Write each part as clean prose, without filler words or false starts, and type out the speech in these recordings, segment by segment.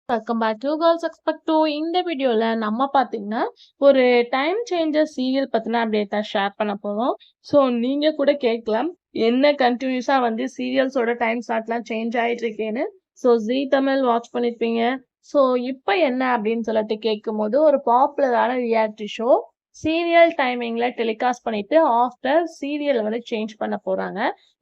Welcome back to girls expect to. இந்த வீடியோல நம்ம பார்த்தீங்கன்னா ஒரு டைம் சேஞ்சர் சீரியல் பத்தின அப்டேட் தான் ஷேர் பண்ண போறோம். ஸோ நீங்க கூட கேட்கலாம், என்ன கண்டினியூஸா வந்து சீரியல்ஸோட டைம் ஸ்லாட்லாம் சேஞ்ச் ஆயிட்டு இருக்கேன்னு. ஸோ ஜீ தமிழ் வாட்ச் பண்ணிருப்பீங்க. ஸோ இப்போ என்ன அப்படின்னு சொல்லிட்டு கேட்கும்போது, ஒரு பாப்புலரான ரியாலிட்டி ஷோ சீரியல் டைமிங்ல டெலிகாஸ்ட் பண்ணிட்டு ஆஃப்டர் சீரியல் வந்து சேஞ்ச் பண்ண போறாங்க.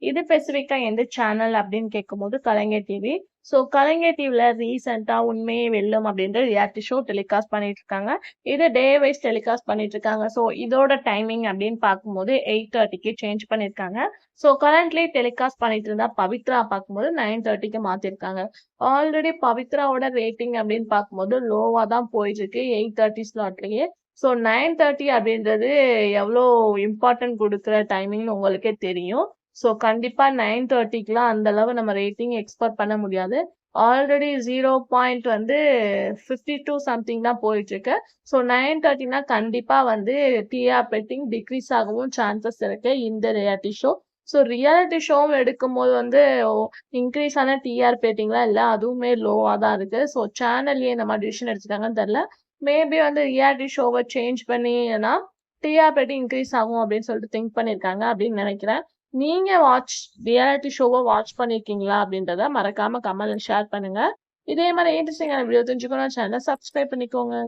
இது ஸ்பெசிஃபிக்கா எந்த சேனல் அப்படின்னு கேட்கும்போது கலைஞர் டிவி. ஸோ கலைஞர் டிவில ரீசெண்டா உண்மையே வெல்லும் அப்படின்ற ரியாலிட்டி ஷோ டெலிகாஸ்ட் பண்ணிட்டு இருக்காங்க. இது டே வைஸ் டெலிகாஸ்ட் பண்ணிட்டு இருக்காங்க. ஸோ இதோட டைமிங் அப்படின்னு பார்க்கும்போது 8:30க்கு சேஞ்ச் பண்ணியிருக்காங்க. ஸோ கரண்ட்லி டெலிகாஸ்ட் பண்ணிட்டு இருந்தா பவித்ரா பார்க்கும்போது 9:30க்கு மாத்திருக்காங்க. ஆல்ரெடி பவித்ராவோட ரேட்டிங் அப்படின்னு பார்க்கும்போது லோவா தான் போயிட்டு இருக்கு 8:30 ஸ்லாட்லயே. ஸோ 9:30 அப்படின்றது எவ்வளோ இம்பார்ட்டன்ட் கொடுக்குற டைமிங்னு உங்களுக்கே தெரியும். ஸோ கண்டிப்பா 9:30க்குலாம் அந்த அளவு நம்ம ரேட்டிங் எக்ஸ்பெக்ட் பண்ண முடியாது. ஆல்ரெடி 0 வந்து 52 சம்திங் தான் போயிட்டு இருக்கு. ஸோ 9:30னா கண்டிப்பா வந்து டிஆர் ரேட்டிங் டிக்ரீஸ் ஆகவும் சான்சஸ் இருக்கு இந்த ரியாலிட்டி ஷோ. ஸோ ரியாலிட்டி ஷோவும் எடுக்கும்போது வந்து இன்க்ரீஸ் ஆன டிஆர் ரேட்டிங்லாம் இல்லை, அதுவுமே லோவாக தான் இருக்கு. ஸோ சேனல்லே இந்த மாதிரி டிசிஷன் எடுத்துட்டாங்கன்னு தெரியல. மேபி வந்து ரியாலிட்டி ஷோவை சேஞ்ச் பண்ணினா டிஆர் ரேட்டிங் இன்க்ரீஸ் ஆகும் அப்படின்னு சொல்லிட்டு திங்க் பண்ணியிருக்காங்க அப்படின்னு நினைக்கிறேன். நீங்க ரியாலிட்டி ஷோவை வாட்ச் பண்ணிருக்கீங்களா அப்படின்றத மறக்காம கமெண்ட்ல ஷேர் பண்ணுங்க. இதே மாதிரி இன்ட்ரெஸ்டிங்கான வீடியோ தெரிஞ்சுக்கணும் சேனலை சப்ஸ்கிரைப் பண்ணிக்கோங்க.